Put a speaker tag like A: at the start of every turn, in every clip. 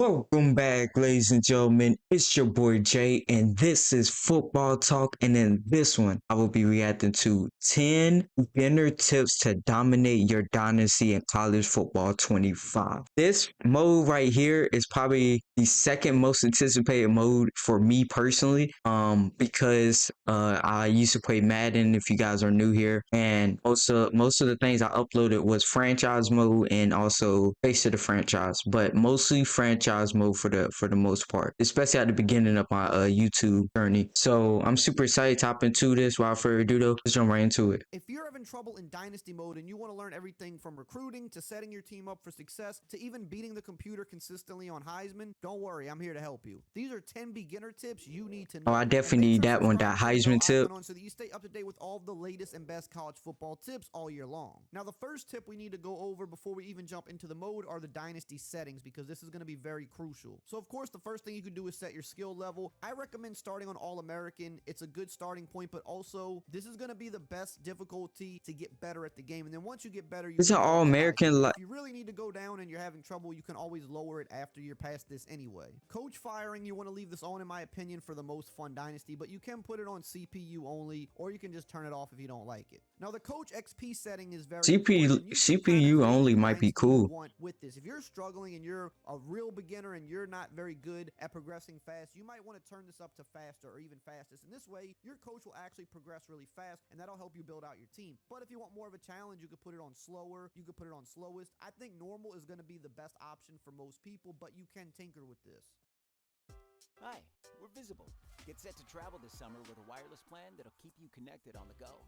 A: Welcome back, ladies and gentlemen. It's your boy Jay, and this is Football Talk. And in this one, I will be reacting to 10 beginner tips to dominate your dynasty in college football 25. This mode right here is probably the second most anticipated mode for me personally, because I used to play Madden. If you guys are new here, and also most of the things I uploaded was franchise mode and also face of the franchise, but mostly franchise mode for the most part, especially at the beginning of my YouTube journey. So I'm super excited to hop into this. Without further ado, though, let's jump right into it.
B: If you're having trouble in Dynasty mode and you want to learn everything from recruiting to setting your team up for success to even beating the computer consistently on Heisman, don't worry, I'm here to help you. These are 10 beginner tips you need to
A: Oh, I
B: know. And
A: definitely
B: make
A: need
B: sure to
A: that one,
B: subscribe
A: that
B: to the bell
A: Heisman tip.
B: icon so that you stay up to date with all of the latest and best college football tips all year long. Now, the first tip we need to go over before we even jump into the mode are the Dynasty settings, because this is going to be very crucial. So, of course, the first thing you can do is set your skill level. I recommend starting on All-American. It's a good starting point, but also this is going to be the best difficulty to get better at the game. And then once you get better, you
A: It's
B: can
A: an
B: go
A: all
B: up to Heisman.
A: American.
B: But if you really need to go down and you're having trouble, you can always lower it after you're past this anyway. Coach firing, you want to leave this on, in my opinion, for the most fun Dynasty, but you can put it on CPU only, or you can just turn it off if you don't like it. Now, the Coach XP setting is very important, and you can kind of
A: CPU
B: create
A: only
B: the
A: might be
B: Dynasty you
A: cool.
B: want with this. If you're struggling and you're a real beginner and you're not very good at progressing fast, you might want to turn this up to faster or even fastest. And this way, your coach will actually progress really fast, and that'll help you build out your team. But if you want more of a challenge, you could put it on slower. You could put it on slowest. I think normal is going to be the best option for most people, but you can tinker with this.
C: Hi, we're Visible. Get set to travel this summer with a wireless plan that'll keep you connected on the go.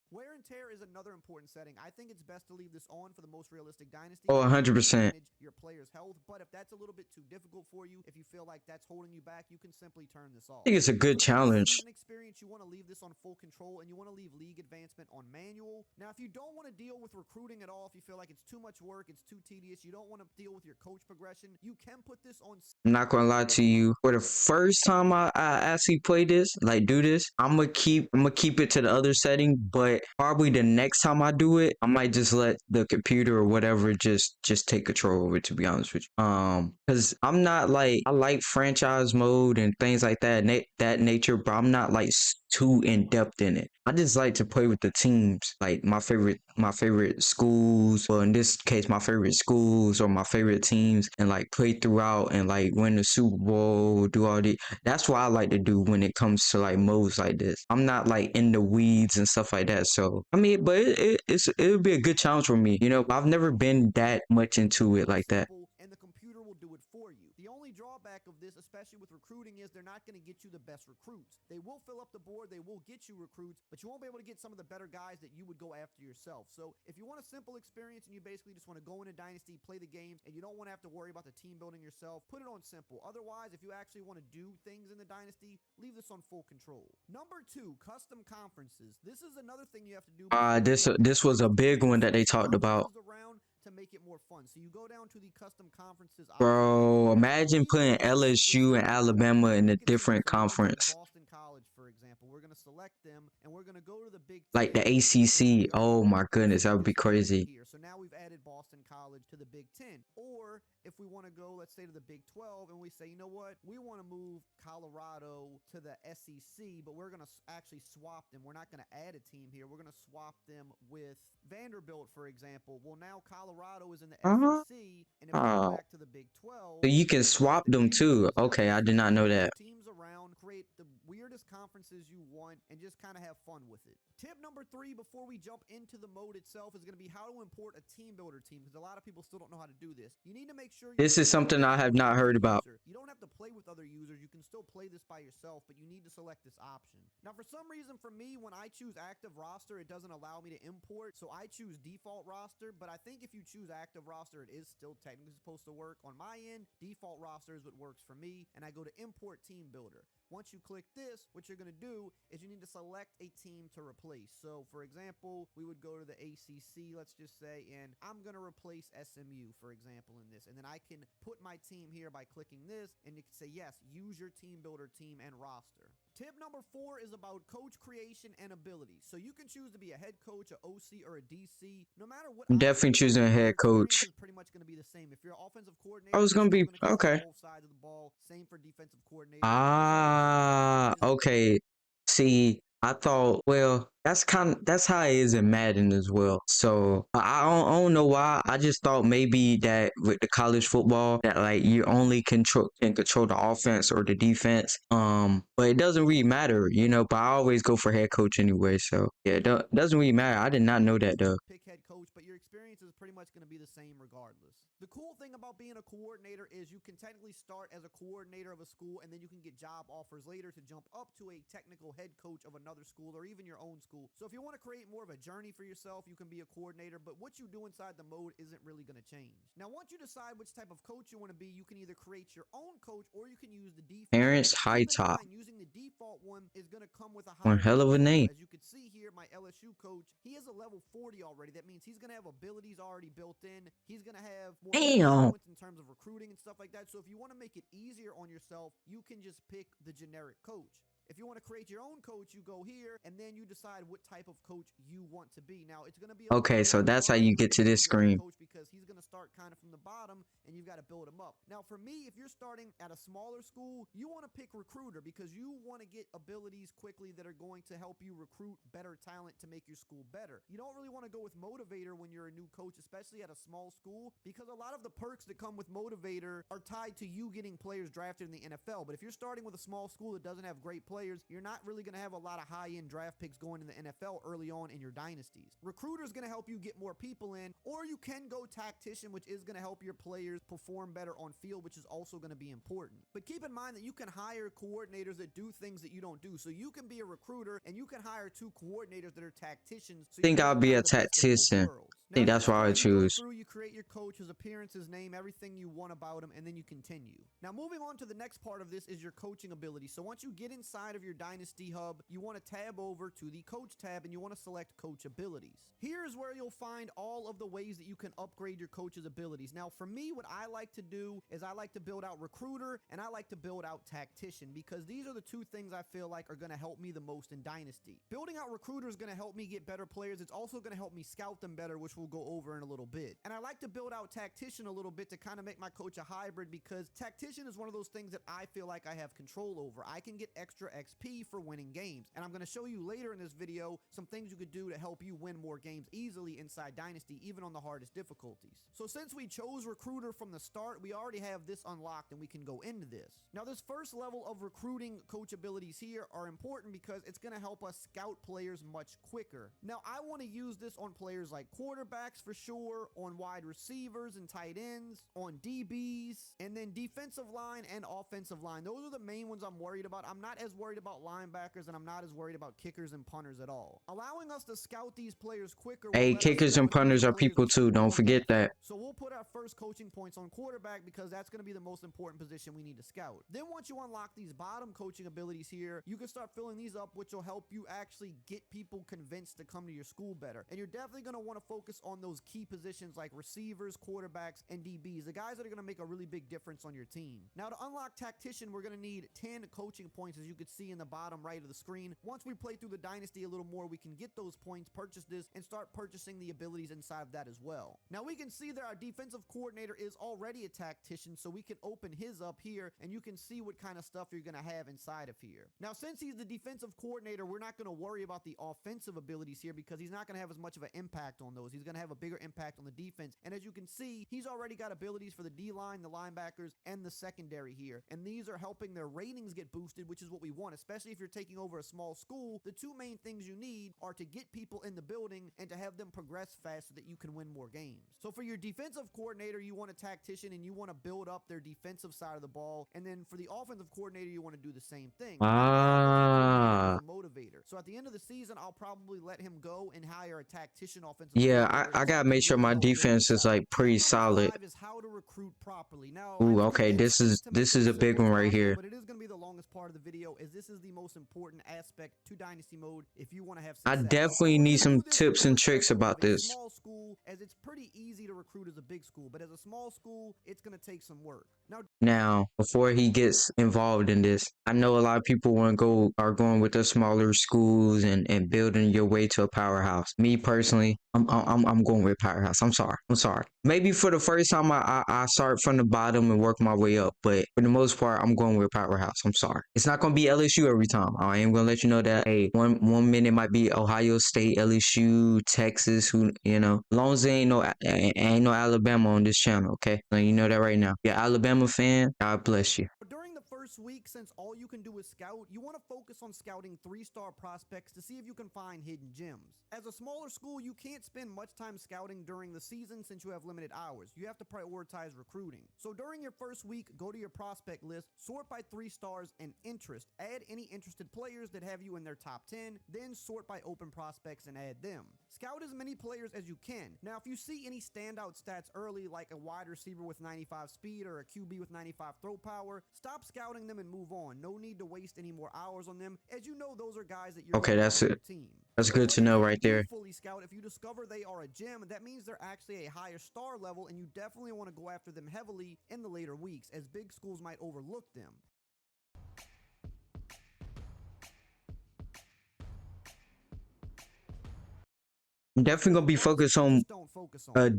B: Wear and tear is another important setting. I think it's best to leave this on for the most realistic dynasty.
A: Oh,
B: You can
A: 100%.
B: manage your player's health, but if that's a little bit too difficult for you, if you feel like that's holding you back, you can simply turn this off.
A: I think it's a good
B: For the best
A: challenge.
B: season experience, you want to leave this on full control, and you want to leave league advancement on manual. Now, if you don't want to deal with recruiting at all, if you feel like it's too much work, it's too tedious, you don't want to deal with your coach progression, you can put this on.
A: I'm not gonna lie to you. For the first time I actually play this, like do this, I'm gonna keep it to the other setting, but probably the next time I do it, I might just let the computer or whatever just take control of it, to be honest with you. Because I'm not like, I like franchise mode and things like that, that nature, but I'm not like too in depth in it. I just like to play with the teams, like my favorite schools. Well, in this case, my favorite schools or my favorite teams, and like play throughout and like win the Super Bowl, do all the. That's what I like to do when it comes to like modes like this. I'm not like in the weeds and stuff like that. So I mean, but it'll be a good challenge for me. You know, I've never been that much into it like that.
B: And the computer will do it for you. The only drawback of this, especially with recruiting, is they're not going to get you the best recruits. They will fill up the board, they will get you recruits, but you won't be able to get some of the better guys that you would go after yourself. So if you want a simple experience and you basically just want to go into Dynasty, play the games, and you don't want to have to worry about the team building yourself, put it on simple. Otherwise, if you actually want to do things in the Dynasty, leave this on full control. Number 2, custom conferences. This is another thing you have to do before you
A: This
B: jump
A: this
B: into
A: was a
B: Dynasty.
A: big one that they
B: Switch
A: talked about.
B: conferences around to make it more fun. So you go down to the custom conferences option.
A: Bro,
B: And now
A: imagine
B: each
A: putting
B: conference for
A: LSU and
B: some reason,
A: Alabama in
B: we
A: a
B: can see
A: different
B: this. So we're going to take
A: conference,
B: Boston College, for example. We're going to select them, and we're going to go to the Big
A: like
B: 10.
A: the
B: And
A: ACC.
B: we are
A: Oh
B: going
A: my
B: to
A: goodness, that would be
B: this right
A: crazy.
B: here. So now we've added Boston College to the Big 10. Or if we want to go, let's say, to the Big 12, and we say, you know what, we want to move Colorado to the SEC, but we're going to actually swap them. We're not going to add a team here. We're going to swap them with Vanderbilt, for example. Well, now Colorado is in the
A: Uh-huh.
B: SEC, and if we go
A: Oh,
B: back to the Big
A: so
B: 12,
A: you can
B: we can see
A: swap
B: that
A: them too.
B: Vanderbilt is in the
A: Okay, I did
B: SEC.
A: not know
B: Move
A: that.
B: teams around, create the weirdest conferences you want, and just kind of have fun with it. Tip number 3 before we jump into the mode itself is going to be how to import a team builder team, because a lot of people still don't know how to do this. You need to make sure your
A: This is
B: team
A: something
B: doesn't
A: I have
B: play with
A: not
B: another
A: heard about.
B: user. You don't have to play with other users. You can still play this by yourself, but you need to select this option. Now, for some reason, for me, when I choose active roster, it doesn't allow me to import, so I choose default roster, but I think if you choose active roster, it is still technically supposed to work. On my end, default roster is what works for me, and I go to import team builder. Once you click this, what you're going to do is you need to select a team to replace. So, for example, we would go to the ACC, let's just say, and I'm going to replace SMU, for example, in this. And then I can put my team here by clicking this, and you can say, yes, use your team builder team and roster. Tip number 4 is about coach creation and ability. So you can choose to be a head coach, a OC, or a DC. No matter what,
A: I'm definitely choosing a head
B: your experience
A: coach.
B: is pretty much going to be the same. If you're an offensive coordinator,
A: I was gonna
B: you're
A: be
B: still going to coach
A: okay.
B: both sides of the ball. Same for defensive coordinator.
A: Ah, okay. See, I thought, well, that's how it is in Madden as well. So I don't know why. I just thought maybe that with the college football that like you only can control the offense or the defense. But it doesn't really matter, you know. But I always go for head coach anyway. So yeah, it doesn't really matter. I did not know that though.
B: Pick head coach, but your experience is pretty much going to be the same regardless. The cool thing about being a coordinator is you can technically start as a coordinator of a school and then you can get job offers later to jump up to a technical head coach of another school or even your own school. So if you want to create more of a journey for yourself, you can be a coordinator, but what you do inside the mode isn't really going to change. Now, once you decide which type of coach you want to be, you can either create your own coach or you can use the default.
A: Terrence High
B: Keep in
A: Top.
B: mind, using the default one is going to come with a
A: One
B: higher
A: hell of a name.
B: As you can see here, my LSU coach, he is a level 40 already. That means he's going to have abilities already built in. He's going to have more
A: Damn.
B: in terms of recruiting and stuff like that. So if you want to make it easier on yourself, you can just pick the generic coach. If you want to create your own coach, you go here and then you decide what type of coach you want to be. Now, it's going to be
A: Okay, so that's how you get to this screen.
B: coach because he's going to start kind of from the bottom and you've got to build him up. Now, for me, if you're starting at a smaller school, you want to pick recruiter because you want to get abilities quickly that are going to help you recruit better talent to make your school better. You don't really want to go with motivator when you're a new coach, especially at a small school, because a lot of the perks that come with motivator are tied to you getting players drafted in the NFL. But if you're starting with a small school that doesn't have great players, you're not really going to have a lot of high-end draft picks going in the NFL early on in your dynasties. Recruiter is going to help you get more people in, or you can go tactician, which is going to help your players perform better on field, which is also going to be important. But keep in mind that you can hire coordinators that do things that you don't do. So you can be a recruiter and you can hire 2 coordinators that are tacticians. So
A: I think I'll be a tactician. I think that's why I choose.
B: You create your coach, his appearance, his name, everything you want about him, and then you continue. Now, moving on to the next part of this is your coaching ability. So once you get inside of your Dynasty Hub, you want to tab over to the Coach tab and you want to select Coach Abilities. Here's where you'll find all of the ways that you can upgrade your coach's abilities. Now, for me, what I like to do is I like to build out Recruiter and I like to build out Tactician because these are the 2 things I feel like are going to help me the most in Dynasty. Building out Recruiter is going to help me get better players. It's also going to help me scout them better, which we'll go over in a little bit. And I like to build out Tactician a little bit to kind of make my coach a hybrid because Tactician is one of those things that I feel like I have control over. I can get extra XP for winning games. And I'm going to show you later in this video some things you could do to help you win more games easily inside Dynasty, even on the hardest difficulties. So since we chose Recruiter from the start, we already have this unlocked and we can go into this. Now, this first level of recruiting coach abilities here are important because it's going to help us scout players much quicker. Now, I want to use this on players like quarterbacks for sure, on wide receivers and tight ends, on DBs, and then defensive line and offensive line. Those are the main ones I'm worried about. I'm not as worried about linebackers and I'm not as worried about kickers and punters at all. Allowing us to scout these players quicker.
A: Hey, kickers and punters are people too. Don't forget that.
B: So we'll put our first coaching points on quarterback because that's going to be the most important position we need to scout. Then once you unlock these bottom coaching abilities here, you can start filling these up, which will help you actually get people convinced to come to your school better. And you're definitely going to want to focus on those key positions like receivers, quarterbacks, and DBs, the guys that are going to make a really big difference on your team. Now, to unlock Tactician, we're going to need 10 coaching points, as you can see in the bottom right of the screen. Once we play through the Dynasty a little more, we can get those points, purchase this, and start purchasing the abilities inside of that as well. Now, we can see that our defensive coordinator is already a tactician, so we can open his up here, and you can see what kind of stuff you're going to have inside of here. Now, since he's the defensive coordinator, we're not going to worry about the offensive abilities here because he's not going to have as much of an impact on those. He's going to have a bigger impact on the defense, and as you can see, he's already got abilities for the D-line, the linebackers, and the secondary here, and these are helping their ratings get boosted, which is what we want, especially if you're taking over a small school. The 2 main things you need are to get people in the building and to have them progress fast so that you can win more games. So for your defensive coordinator, you want a tactician and you want to build up their defensive side of the ball, and then for the offensive coordinator, you want to do the same thing. Motivator. So at the end of the season, I'll probably let him go and hire a tactician offensive.
A: Yeah, I gotta make sure my defense is like pretty solid.
B: Is how to recruit properly. Now,
A: ooh, okay, this is a big one right here.
B: But it is going to be the longest part of the video, as this is the most important aspect to Dynasty mode if you want to have
A: I
B: success.
A: definitely need some tips and tricks about this.
B: Small school, as it's pretty easy to recruit as a big school, but as a small school, it's going to take some work.
A: Now, before he gets involved in this, I know a lot of people are going with the smaller schools and building your way to a powerhouse. Me personally, I'm going with powerhouse. I'm sorry. Maybe for the first time I start from the bottom and work my way up, but for the most part, I'm going with powerhouse. I'm sorry. It's not gonna be LSU every time. I am gonna let you know that. Hey, one minute might be Ohio State, LSU, Texas. Who as long as there ain't no Alabama on this channel, okay? So you know that right now. You're Alabama fan. God bless you.
B: During the first week, since all you can do is scout, you want to focus on scouting 3-star prospects to see if you can find hidden gems. As a smaller school, you can't spend much time scouting during the season since you have limited hours. You have to prioritize recruiting. So during your first week, go to your prospect list, sort by 3 stars and interest. Add any interested players that have you in their top 10, then sort by open prospects and add them. Scout as many players as you can. Now, if you see any standout stats early, like a wide receiver with 95 speed or a QB with 95 throw power, stop scouting them and move on. No need to waste any more hours on them, as you know those are guys that you're
A: okay. That's it.
B: team.
A: That's good to know right there.
B: Fully scout, if you discover they are a gem, that means they're actually a higher star level, and you definitely want to go after them heavily in the later weeks, as big schools might overlook them.
A: I'm definitely gonna be focused on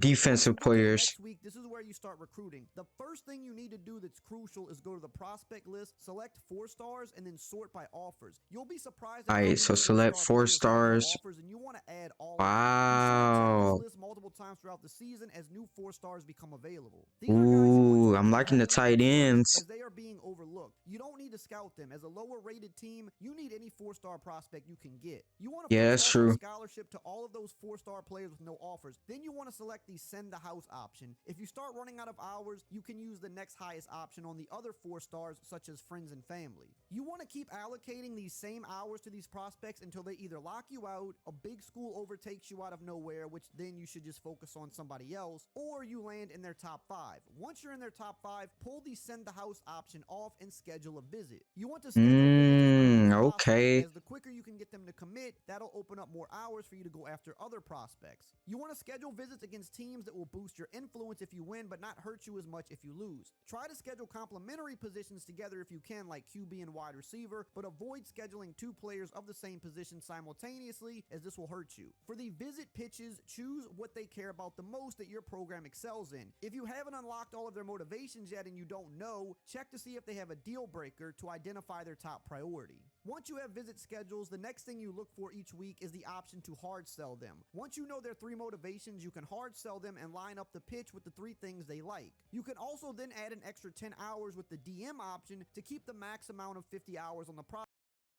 A: defensive players.
B: Next week, this is where you start recruiting. The first thing you need to do that's crucial is go to the prospect list, select 4 stars, and then sort by offers. You'll be surprised.
A: Alright, so select 4 stars.
B: And you want to add all.
A: Wow.
B: This list multiple times throughout the season as new 4 stars become available.
A: Ooh, I'm liking the tight ends.
B: As they are being overlooked. You don't need to scout them. As a lower rated team, you need any 4-star prospect you can get. You want to
A: that's true.
B: Scholarship to all of those 4-star players with no offers. Then you want to select the send the house option. If you start running out of hours, you can use the next highest option on the other 4 stars, such as friends and family. You want to keep allocating these same hours to these prospects until they either lock you out, a big school overtakes you out of nowhere, which then you should just focus on somebody else, or you land in their top 5. Once you're in their top 5, pull the send the house option off and schedule a visit. You want to schedule
A: okay.
B: As the quicker you can get them to commit, that'll open up more hours for you to go after other prospects. You want to schedule visits against teams that will boost your influence if you win, but not hurt you as much if you lose. Try to schedule complementary positions together if you can, like QB and wide receiver, but avoid scheduling 2 players of the same position simultaneously, as this will hurt you. For the visit pitches, choose what they care about the most that your program excels in. If you haven't unlocked all of their motivations yet and you don't know, check to see if they have a deal breaker to identify their top priority. Once you have visit schedules, the next thing you look for each week is the option to hard sell them. Once you know their 3 motivations, you can hard sell them and line up the pitch with the 3 things they like. You can also then add an extra 10 hours with the DM option to keep the max amount of 50 hours on the product.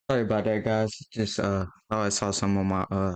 A: Sorry about that, guys. Just I saw some on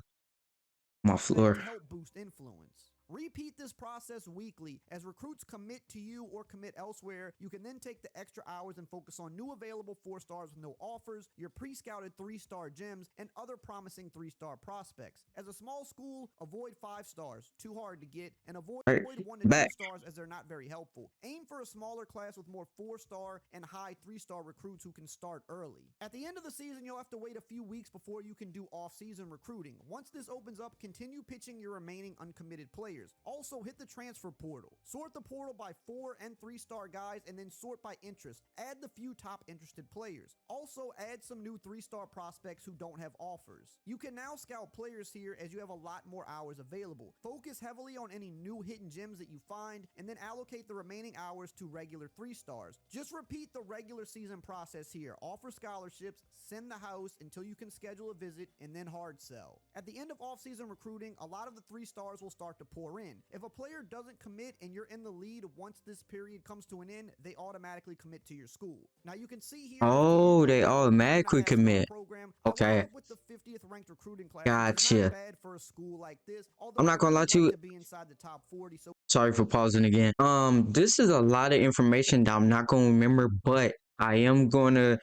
A: my floor.
B: To help boost influence. Repeat this process weekly. As recruits commit to you or commit elsewhere, you can then take the extra hours and focus on new available 4 stars with no offers, your pre-scouted 3-star gems, and other promising 3-star prospects. As a small school, avoid 5 stars, too hard to get, and avoid 1 to 2 stars as they're not very helpful. Aim for a smaller class with more 4-star and high 3-star recruits who can start early. At the end of the season, you'll have to wait a few weeks before you can do off-season recruiting. Once this opens up, continue pitching your remaining uncommitted players. Also, hit the transfer portal. Sort the portal by 4 and 3-star guys, and then sort by interest. Add the few top interested players. Also, add some new 3-star prospects who don't have offers. You can now scout players here as you have a lot more hours available. Focus heavily on any new hidden gems that you find, and then allocate the remaining hours to regular 3-stars. Just repeat the regular season process here. Offer scholarships, send the house until you can schedule a visit, and then hard sell. At the end of off-season recruiting, a lot of the 3-stars will start to pour in. If a player doesn't commit and you're in the lead once this period comes to an end, they automatically commit to your school. Now you can see here.
A: Oh, they automatically commit. Okay.
B: With the 50th ranked recruiting class,
A: gotcha.
B: Bad for a school like this.
A: I'm not gonna lie to you.
B: To be inside the top 40, so
A: sorry for pausing again. This is a lot of information that I'm not gonna remember, but I am going to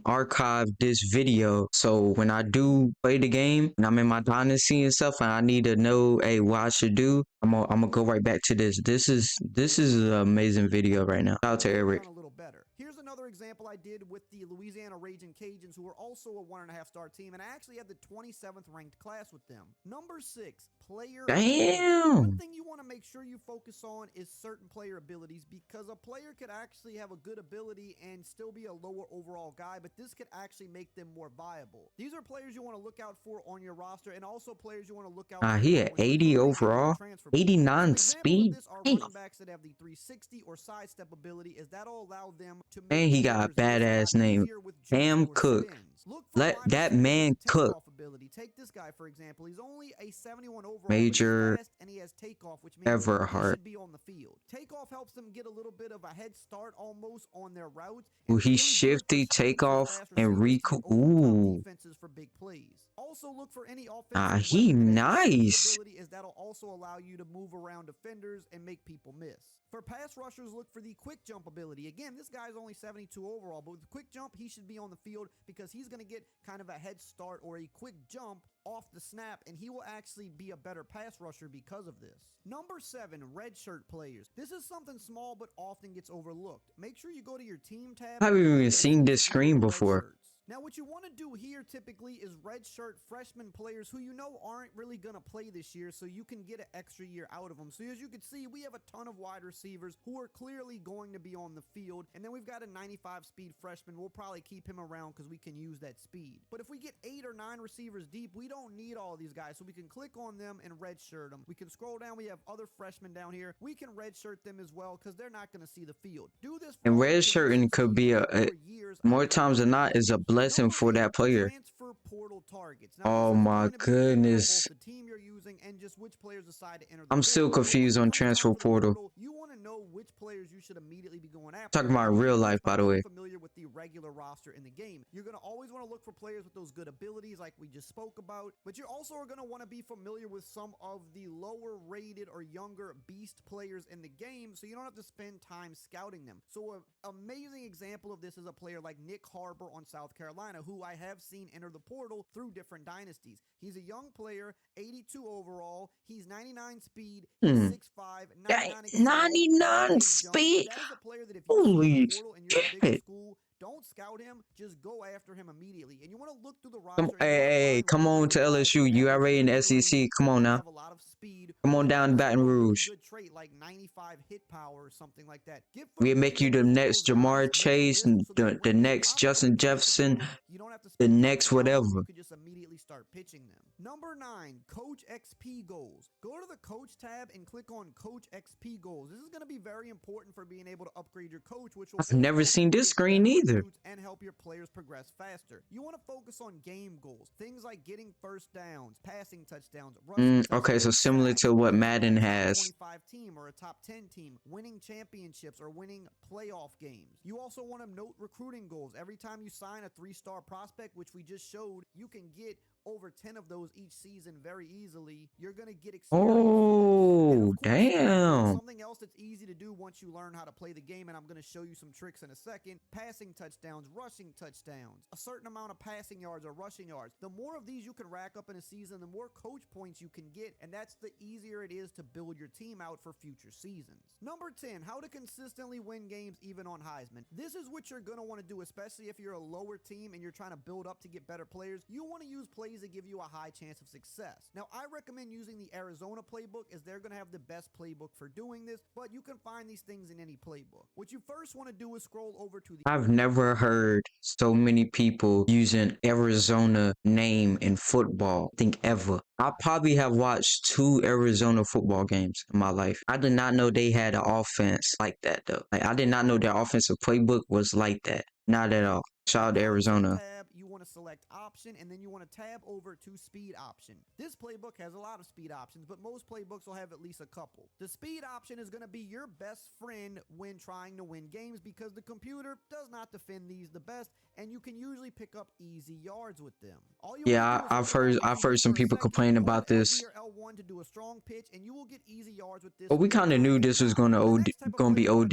A: archive this video, so when I do play the game and I'm in my Dynasty and stuff and I need to know what I should do, I'm gonna go right back to this. This is an amazing video right now. Shout out to Eric.
B: A little better. Here's another another example I did with the Louisiana Ragin' Cajuns, who are also a 1.5-star team, and I actually had the 27th ranked class with them. Number 6, player ability. One
A: Damn.
B: thing you want to make sure you focus on is certain player abilities, because a player could actually have a good ability and still be a lower overall guy, but this could actually make them more viable. These are players you want to look out for on your roster, and also players you want to look out for
A: He
B: when
A: at 80
B: recruiting on your
A: overall,
B: transfer portal.
A: 89
B: Some examples of
A: speed.
B: this are
A: Damn.
B: running backs that have the 360 or sidestep ability, as that'll allow them to make
A: And he got a
B: players miss
A: badass
B: a lot
A: name,
B: easier with jumps
A: Cam
B: or
A: Cook.
B: spins. Look for
A: Let
B: wide
A: that
B: receivers
A: man
B: with
A: cook.
B: takeoff ability. Take this guy, for example. He's only a 71 overall,
A: Major
B: but he's fast and he has takeoff, which means he
A: Everhart.
B: should be on the field. Takeoff helps them get a little bit of a head start almost on their routes.
A: Ooh,
B: And it's
A: he's
B: really good for
A: shifty,
B: scheming for
A: takeoff,
B: fast
A: and
B: receivers to
A: recall.
B: get over the top
A: Ooh.
B: defenses for big plays. Also look for any offensive
A: He
B: weapon that has speed
A: nice.
B: ability, as that'll also allow you to move around defenders and make people miss. For pass rushers, look for the quick jump ability. Again, this guy's only 72 overall, but with quick jump, he should be on the field because he's going to get kind of a head start or a quick jump off the snap, and he will actually be a better pass rusher because of this. Number 7, redshirt players. This is something small but often gets overlooked. Make sure you go to your team tab.
A: I've
B: and
A: even
B: look
A: seen this
B: at
A: screen before.
B: redshirts. Now, what you want to do here typically is redshirt freshman players who you know aren't really going to play this year, so you can get an extra year out of them. So as you can see, we have a ton of wide receivers who are clearly going to be on the field, and then we've got a 95 speed freshman. We'll probably keep him around because we can use that speed. But if we get 8 or 9 receivers deep, we don't need all these guys, so we can click on them and redshirt them. We can scroll down. We have other freshmen down here. We can redshirt them as well because they're not going to see the field. Do this for
A: And
B: all your
A: redshirting
B: positions so
A: could
B: you
A: be
B: get
A: a
B: more years out
A: more
B: of
A: times
B: your
A: than not
B: team.
A: is a blessing
B: Number
A: for
B: 8,
A: that player.
B: transfer portal targets. Now,
A: Oh
B: this is
A: my
B: going to be dependent on
A: goodness.
B: both the team you're using and just which players decide to enter the
A: I'm
B: portal.
A: still
B: But when
A: confused
B: you're
A: on
B: coming down
A: transfer
B: to the
A: portal.
B: you want to know which players you should immediately be going after.
A: Talking about
B: And you can
A: real
B: do this
A: life, by the
B: getting
A: way.
B: familiar with the regular roster in the game. You're going to always want to look for players with those good abilities like we just spoke about, but you also are going to want to be familiar with some of the lower rated or younger beast players in the game, so you don't have to spend time scouting them. So an amazing example of this is a player like Nick Harbor on South Carolina, who I have seen enter the portal through different dynasties. He's a young player, 82 overall. He's 99 speed. He's 6'5", 99 excel,
A: 99
B: big jump.
A: speed.
B: That is a player that if you see in
A: Holy
B: the portal and you're a big
A: shit.
B: school, don't scout him, just go after him immediately. And you want to look through the
A: Come,
B: roster.
A: hey, come on to LSU. You already in the SEC. Come on now.
B: Have a lot of speed.
A: Come on down to Baton
B: A really
A: Rouge.
B: good trait like 95 hit power or something like that. Get
A: We'll make you the
B: familiar with
A: next
B: those guys,
A: Jamar
B: make a
A: Chase,
B: list so that
A: the
B: when they
A: next
B: pop up in
A: Justin
B: the transfer
A: Jefferson,
B: portal, you don't have to
A: the
B: spend time
A: next
B: scouting them.
A: whatever.
B: You could just immediately start pitching them. Number 9, Coach XP goals. Go to the Coach tab and click on Coach XP goals. This is going to be very important for being able to upgrade your coach, which will
A: I've never
B: help
A: seen
B: you
A: this
B: get
A: screen
B: better
A: either.
B: recruits and help your players progress faster. You want to focus on game goals, things like getting first downs, passing touchdowns, rushing
A: Okay, so
B: touchdowns,
A: similar
B: sacks,
A: to what
B: being
A: Madden
B: on a top
A: has.
B: 25 team or a top 10 team, winning championships or winning playoff games. You also want to note recruiting goals. Every time you sign a 3-star prospect, which we just showed, you can get over 10 of those each season very easily. You're going to get experience.
A: Oh, damn.
B: Something else that's easy to do once you learn how to play the game, and I'm going to show you some tricks in a second. Passing touchdowns, rushing touchdowns, a certain amount of passing yards or rushing yards. The more of these you can rack up in a season, the more coach points you can get, and that's the easier it is to build your team out for future seasons. Number 10, how to consistently win games even on Heisman. This is what you're going to want to do, especially if you're a lower team and you're trying to build up to get better players. You want to use plays that give you a high chance of success. Now, I recommend using the Arizona playbook, as they're going to have the best playbook for doing this, but you can find these things in any playbook. What you first want to do is scroll over to the...
A: I've never heard so many people using Arizona name in football. I think ever. I probably have watched 2 Arizona football games in my life. I did not know they had an offense like that though. Like I did not know their offensive playbook was like that. Not at all. Shout out to Arizona.
B: Tab, you want to select option, and then you want to tab over to speed option. This playbook has a lot of speed options, but most playbooks will have at least a couple. The speed option is going to be your best friend when trying to win games, because the computer does not defend these the best, and you can usually pick up easy yards with them.
A: Yeah, I've heard some people complain about this.
B: L1 to do a strong pitch, and you will get easy yards with this.
A: But we kind of knew this was going to be OD.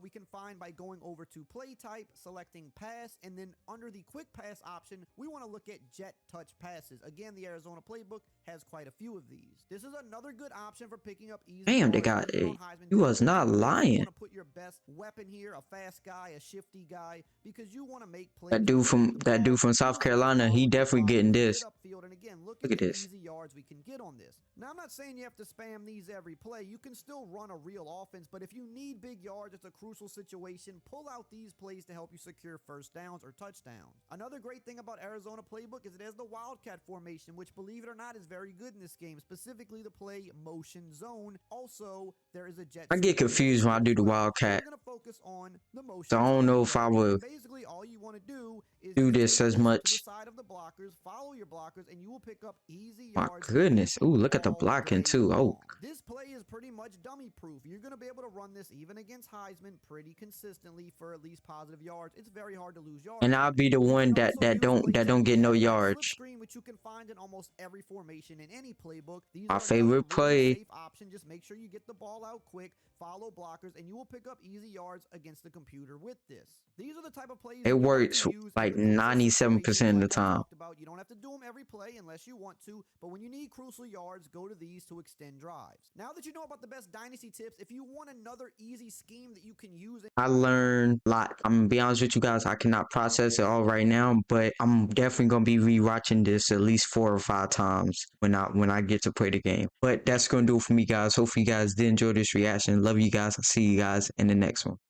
B: We can find by going over to play type, selecting pass, and then under the quick pass option, option, we want to look at jet touch passes. Again, the Arizona playbook has quite a few of these. This is another good option for picking up easy
A: Damn, they
B: yards
A: got
B: when you're
A: a.
B: on Heisman
A: You was
B: downhill.
A: not
B: You
A: lying.
B: want to put your best weapon here, a fast guy, a shifty guy, because you want to make plays.
A: That dude from South Carolina, he definitely getting this.
B: And again, look
A: at
B: at the
A: this.
B: easy yards we can get on this. Now, I'm not saying you have to spam these every play. You can still run a real offense, but if you need big yards, it's a crucial situation. Pull out these plays to help you secure first downs or touchdowns. Another great thing about Arizona playbook is it has the Wildcat formation, which, believe it or not, is very good in this game, specifically the play motion zone. Also, there is a jet.
A: I get confused when I do the Wildcat.
B: We're going to focus on the motion
A: So I don't know if I would
B: basically all you want to do is
A: do
B: just
A: this
B: take
A: as
B: to the
A: much.
B: side of the blockers, follow your blockers, and you will pick up easy
A: My
B: yards.
A: goodness. Ooh, look at the blocking too. Oh,
B: This play is pretty much dummy proof. You're going to be able to run this even against Heisman pretty consistently for at least positive yards. It's very hard to lose yards.
A: and I'll be the one that don't get no yards.
B: Screen, which you can find in almost every formation in any playbook. These
A: My
B: are
A: favorite
B: really
A: play.
B: safe option. Just make sure you get the ball out quick, follow blockers, and you will pick up easy yards against the computer with this. These are the type of plays
A: It works like 97% of the time.
B: You don't have to do them every play unless you want to, but when you need crucial yards, go to these to extend drives. Now that you know about the best Dynasty tips, if you want another easy scheme that you can use,
A: I learned a lot. I'm gonna be honest with you guys, I cannot process it all right now, but I'm definitely gonna be rewatching this at least 4 or 5 times when I get to play the game. But that's gonna do it for me, guys. Hopefully you guys did enjoy this reaction. Love you guys. I'll see you guys in the next one.